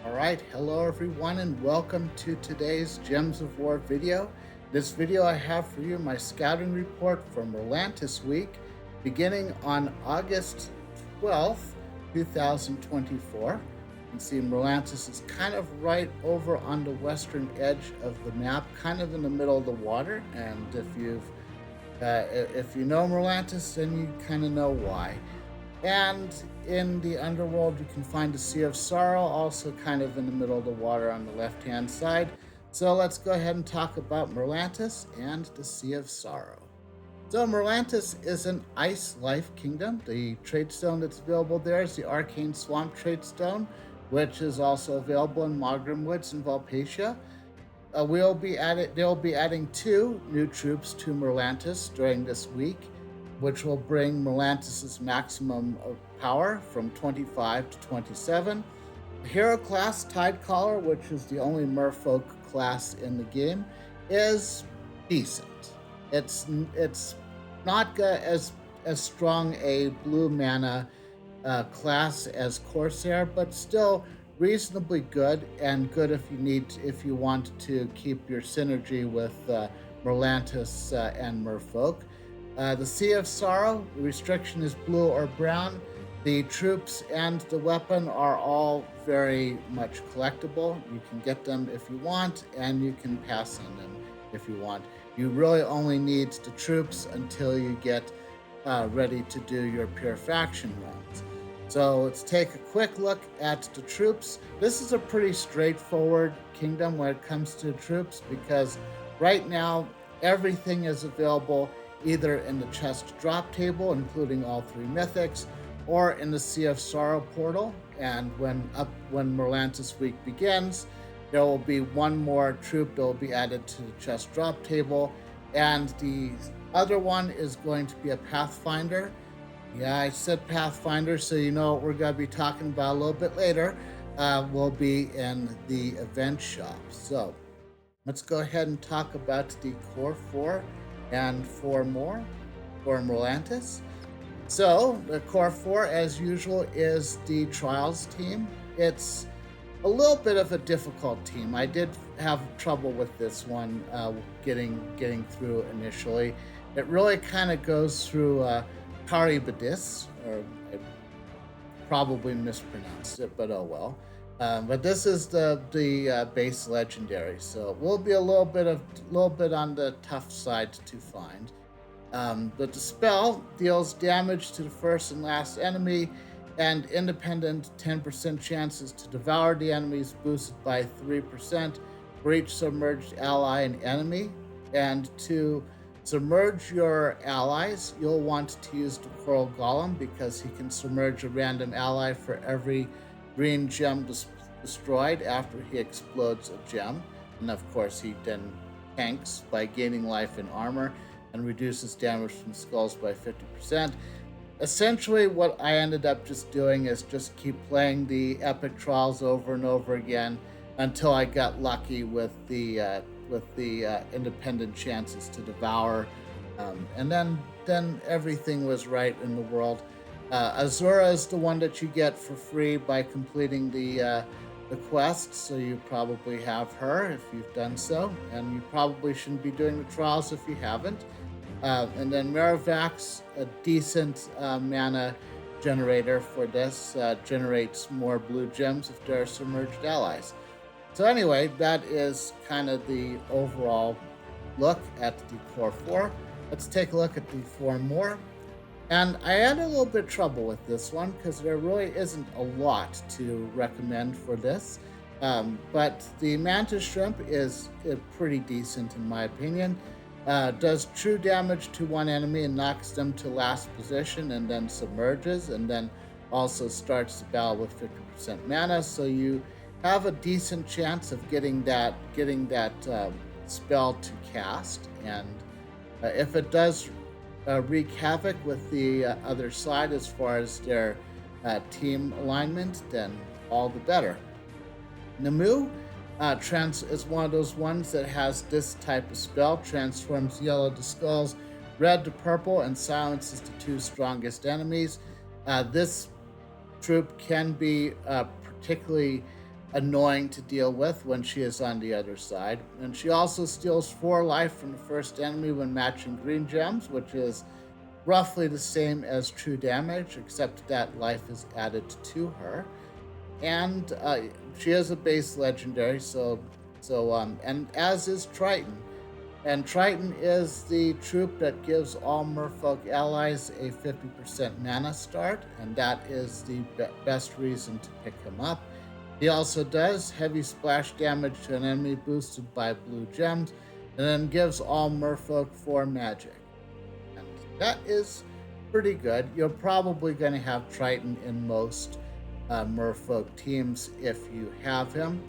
All right, hello everyone, and welcome to today's Gems of War video. This video I have for you my scouting report for Merlantis week, beginning on August 12th, 2024. You can see Merlantis is kind of right over on the western edge of the map, kind of in the middle of the water. And if you know Merlantis, then you kind of know why. And in the underworld, you can find the Sea of Sorrow, also kind of in the middle of the water on the left-hand side. So let's go ahead and talk about Merlantis and the Sea of Sorrow. So Merlantis is an ice life kingdom. The trade stone that's available there is the Arcane Swamp trade stone, which is also available in Mogram Woods and Valpatia. They'll be adding two new troops to Merlantis during this week, which will bring Merlantis' maximum of power from 25 to 27. The hero class Tidecaller, which is the only merfolk class in the game, is decent. It's not as strong a blue mana class as Corsair, but still reasonably good, and good if you want to keep your synergy with Merlantis and merfolk. The Sea of Sorrow, the restriction is blue or brown. The troops and the weapon are all very much collectible. You can get them if you want, and you can pass on them if you want. You really only need the troops until you get ready to do your pure faction runs. So let's take a quick look at the troops. This is a pretty straightforward kingdom when it comes to troops, because right now everything is available either in the chest drop table, including all three mythics, or in the Sea of Sorrow portal. And when Merlantis week begins, there will be one more troop that will be added to the chest drop table, and the other one is going to be a Pathfinder. Yeah, I said Pathfinder, so you know what we're going to be talking about a little bit later. Will be in the event shop. So let's go ahead and talk about the core 4 and 4 more for Merlantis. So the core 4, as usual, is the Trials team. It's a little bit of a difficult team. I did have trouble with this one getting through initially. It really kind of goes through Caribadis, or I probably mispronounced it, but oh well. But this is the base legendary, so it will be a little bit on the tough side to find. But the spell deals damage to the first and last enemy, and independent 10% chances to devour the enemies, boosted by 3% for each submerged ally and enemy. And to submerge your allies, you'll want to use the Coral Golem, because he can submerge a random ally for every green gem destroyed after he explodes a gem. And of course, he then tanks by gaining life and armor and reduces damage from skulls by 50%. Essentially, what I ended up just doing is just keep playing the epic trials over and over again until I got lucky with the independent chances to devour, and then everything was right in the world. Azura is the one that you get for free by completing the quest, so you probably have her if you've done so, and you probably shouldn't be doing the trials if you haven't. And then Meravax, a decent mana generator for this, generates more blue gems if there are submerged allies. So anyway, that is kind of the overall look at the core 4. Let's take a look at the 4 more. And I had a little bit of trouble with this one because there really isn't a lot to recommend for this. But the Mantis Shrimp is pretty decent in my opinion. Does true damage to one enemy and knocks them to last position, and then submerges, and then also starts the battle with 50% mana. So you have a decent chance of getting that spell to cast. And if it does wreak havoc with the other side as far as their team alignment, then all the better. Namu is one of those ones that has this type of spell: transforms yellow to skulls, red to purple, and silences the 2 strongest enemies. This troop can be particularly annoying to deal with when she is on the other side. And she also steals 4 life from the first enemy when matching green gems, which is roughly the same as true damage, except that life is added to her. And she is a base legendary, and as is Triton. And Triton is the troop that gives all merfolk allies a 50% mana start, and that is the best reason to pick him up. He also does heavy splash damage to an enemy boosted by blue gems, and then gives all merfolk 4 magic. And that is pretty good. You're probably going to have Triton in most merfolk teams if you have him.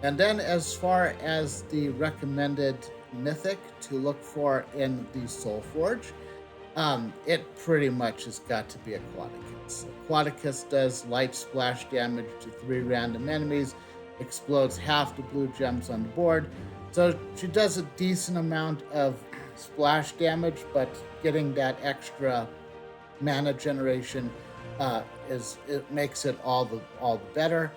And then as far as the recommended mythic to look for in the Soul Forge, it pretty much has got to be Aquaticus. Aquaticus does light splash damage to 3 random enemies, explodes half the blue gems on the board. So she does a decent amount of splash damage, but getting that extra mana generation it makes it all the better.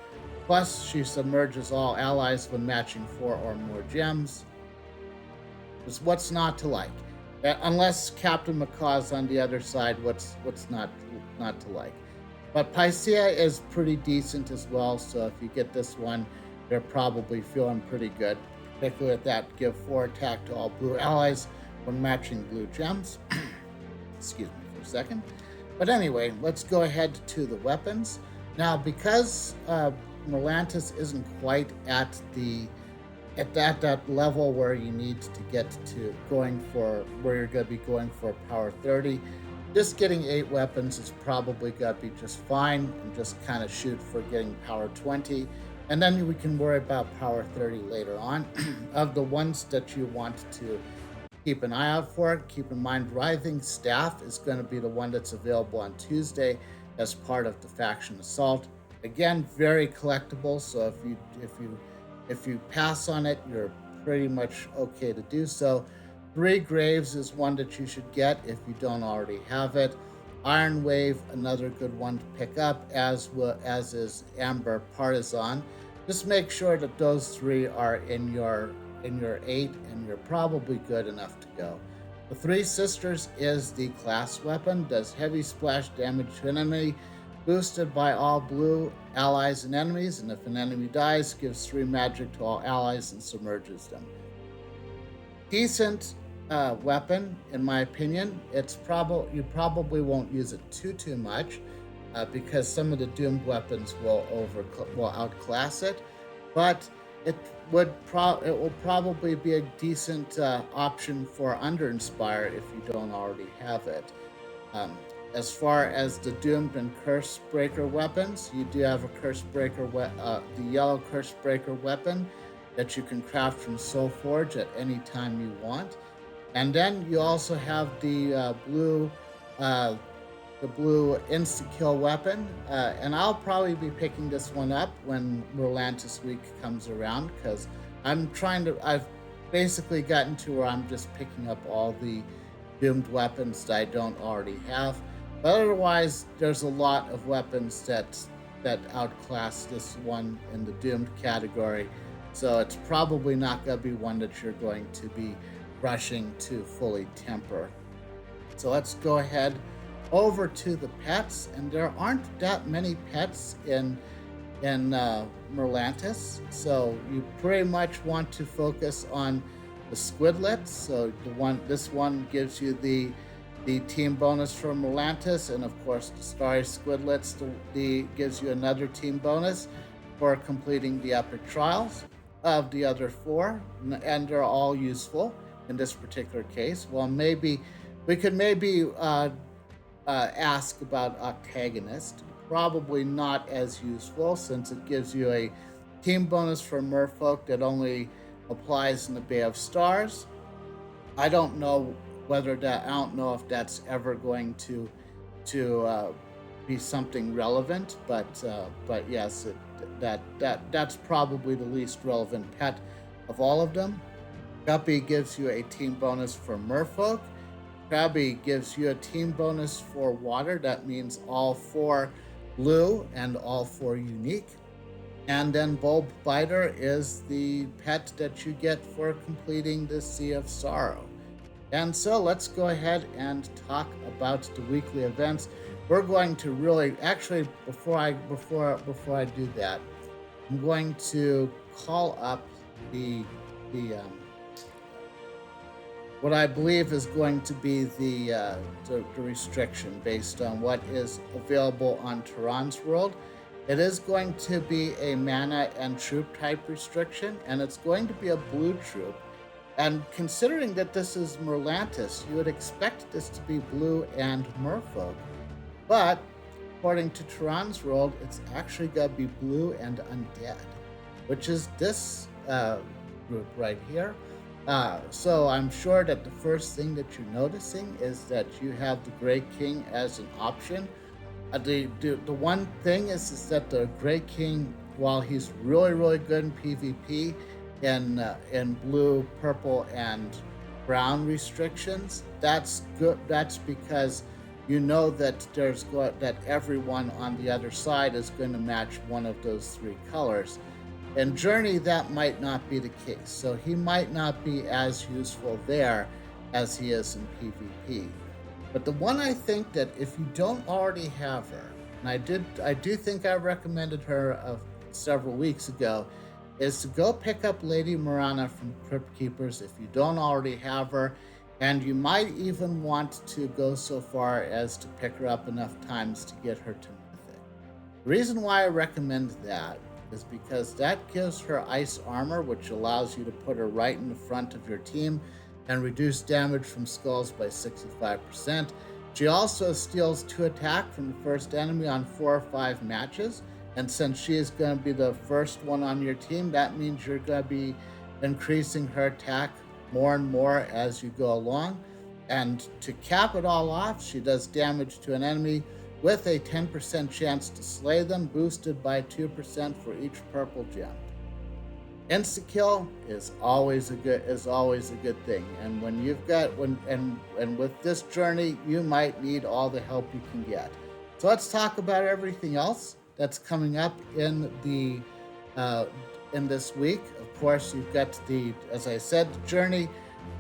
Plus, she submerges all allies when matching 4 or more gems. What's not to like? Unless Captain Macaw's on the other side, what's not to like? But Pycea is pretty decent as well. So if you get this one, they're probably feeling pretty good. Particularly at that, give 4 attack to all blue allies when matching blue gems. Excuse me for a second. But anyway, let's go ahead to the weapons. Now, because Merlantis isn't quite at that level where you need to get to where you're going to be going for power 30, just getting 8 weapons is probably going to be just fine, and just kind of shoot for getting power 20. And then we can worry about power 30 later on. Of the ones that you want to keep an eye out for, keep in mind Writhing Staff is going to be the one that's available on Tuesday as part of the Faction Assault. Again, very collectible, so if you pass on it, you're pretty much okay to do so. 3 Graves is one that you should get if you don't already have it. Iron Wave, another good one to pick up, as is Amber Partisan. Just make sure that those 3 are in your 8, and you're probably good enough to go. The 3 Sisters is the class weapon, does heavy splash damage to an enemy, boosted by all blue allies and enemies, and if an enemy dies, gives 3 magic to all allies and submerges them. Decent weapon, in my opinion. You probably won't use it too much because some of the doomed weapons will outclass it, but it will probably be a decent option for Underinspire if you don't already have it. As far as the Doomed and Curse Breaker weapons, you do have a Curse Breaker, the yellow Curse Breaker weapon that you can craft from Soul Forge at any time you want. And then you also have the blue insta-kill weapon, and I'll probably be picking this one up when Merlantis week comes around, because I've basically gotten to where I'm just picking up all the doomed weapons that I don't already have. But otherwise, there's a lot of weapons that outclass this one in the doomed category, so it's probably not going to be one that you're going to be rushing to fully temper. So let's go ahead over to the pets, and there aren't that many pets in Merlantis, so you pretty much want to focus on the squidlets. So this one gives you the team bonus from Merlantis, and of course the starry squidlets gives you another team bonus for completing the epic trials of the other 4, and they're all useful in this particular case. Well, maybe we could ask about Octagonist. Probably not as useful, since it gives you a team bonus for merfolk that only applies in the Bay of Stars. I don't know if that's ever going to be something relevant, but yes, that's probably the least relevant pet of all of them. Guppy gives you a team bonus for merfolk. Krabby gives you a team bonus for water. That means all 4 blue and all 4 unique. And then Bulb Biter is the pet that you get for completing the Sea of Sorrow. And so let's go ahead and talk about the weekly events. We're going to really, actually, before I do that, I'm going to call up the the what I believe is going to be the restriction based on what is available on Tehran's world. It is going to be a mana and troop type restriction, and it's going to be a blue troop. And considering that this is Merlantis, you would expect this to be blue and merfolk. But according to Tehran's world, it's actually going to be blue and undead, which is this group right here. So I'm sure that the first thing that you're noticing is that you have the Grey King as an option. The one thing is that the Grey King, while he's really good in PvP, in blue, purple, and brown restrictions, that's good. That's because you know that that everyone on the other side is going to match one of those three colors. In Journey, that might not be the case, so he might not be as useful there as he is in PvP. But the one I think that if you don't already have her, and I do think I recommended her several weeks ago, is to go pick up Lady Mirana from Crypt Keepers if you don't already have her, and you might even want to go so far as to pick her up enough times to get her to Mythic. The reason why I recommend that is because that gives her ice armor, which allows you to put her right in the front of your team and reduce damage from skulls by 65%. She also steals 2 attack from the first enemy on 4 or 5 matches, and since she is going to be the first one on your team, that means you're going to be increasing her attack more and more as you go along. And to cap it all off, she does damage to an enemy with a 10% chance to slay them, boosted by 2% for each purple gem. Insta kill is always a good thing, and when you've got and with this journey, you might need all the help you can get. So let's talk about everything else that's coming up in this week. Of course, you've got as I said, the journey.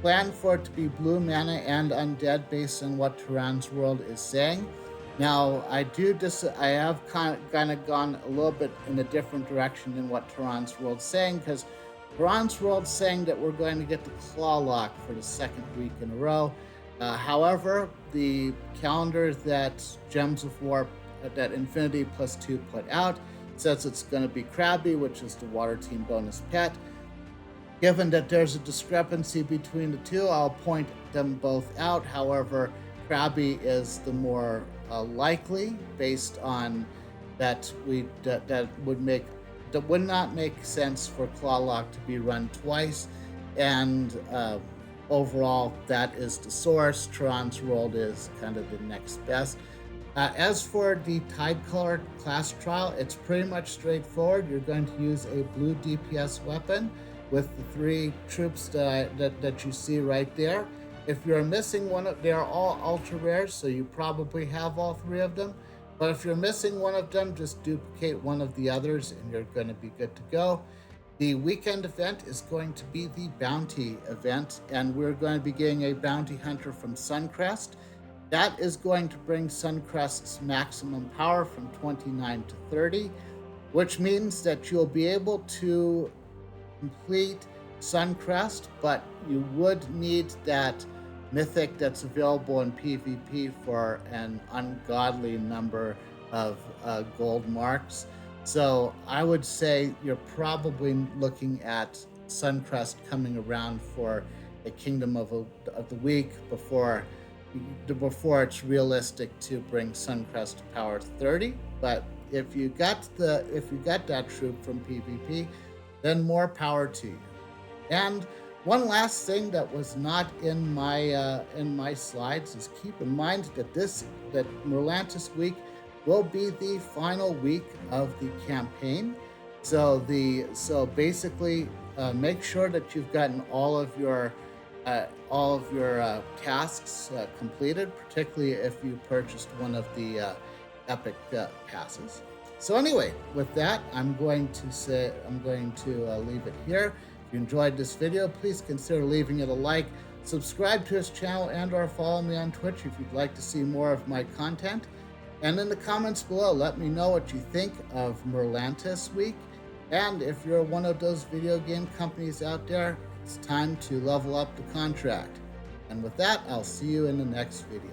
Plan for it to be blue mana and undead based on what Tehran's world is saying. Now, I have kind of gone a little bit in a different direction than what Tehran's world's saying, because Tehran's world's saying that we're going to get the Claw Lock for the second week in a row. However, the calendar that Gems of War, that Infinity +2 put out, says it's going to be Krabby, which is the Water Team bonus pet. Given that there's a discrepancy between the two, I'll point them both out. However, Krabby is the more likely, based on that would not make sense for Clawlock to be run twice, and overall that is the source. Tehran's world is kind of the next best. As for the Tide Color class trial, it's pretty much straightforward. You're going to use a blue DPS weapon with the 3 troops that you see right there. If you're missing one, they are all ultra rares, so you probably have all 3 of them. But if you're missing one of them, just duplicate one of the others and you're going to be good to go. The weekend event is going to be the bounty event, and we're going to be getting a bounty hunter from Suncrest. That is going to bring Suncrest's maximum power from 29 to 30, which means that you'll be able to complete Suncrest, but you would need that mythic that's available in PvP for an ungodly number of gold marks. So I would say you're probably looking at Suncrest coming around for a Kingdom of the Week before it's realistic to bring Suncrest to power 30. But if you got that troop from PvP, then more power to you. And one last thing that was not in my slides is keep in mind that Merlantis week will be the final week of the campaign. So basically, make sure that you've gotten all of your tasks completed, particularly if you purchased one of the epic passes. So anyway, with that, I'm going to leave it here. If you enjoyed this video, please consider leaving it a like, subscribe to his channel, and/or follow me on Twitch if you'd like to see more of my content. And in the comments below, let me know what you think of Merlantis Week. And if you're one of those video game companies out there, it's time to level up the contract. And with that, I'll see you in the next video.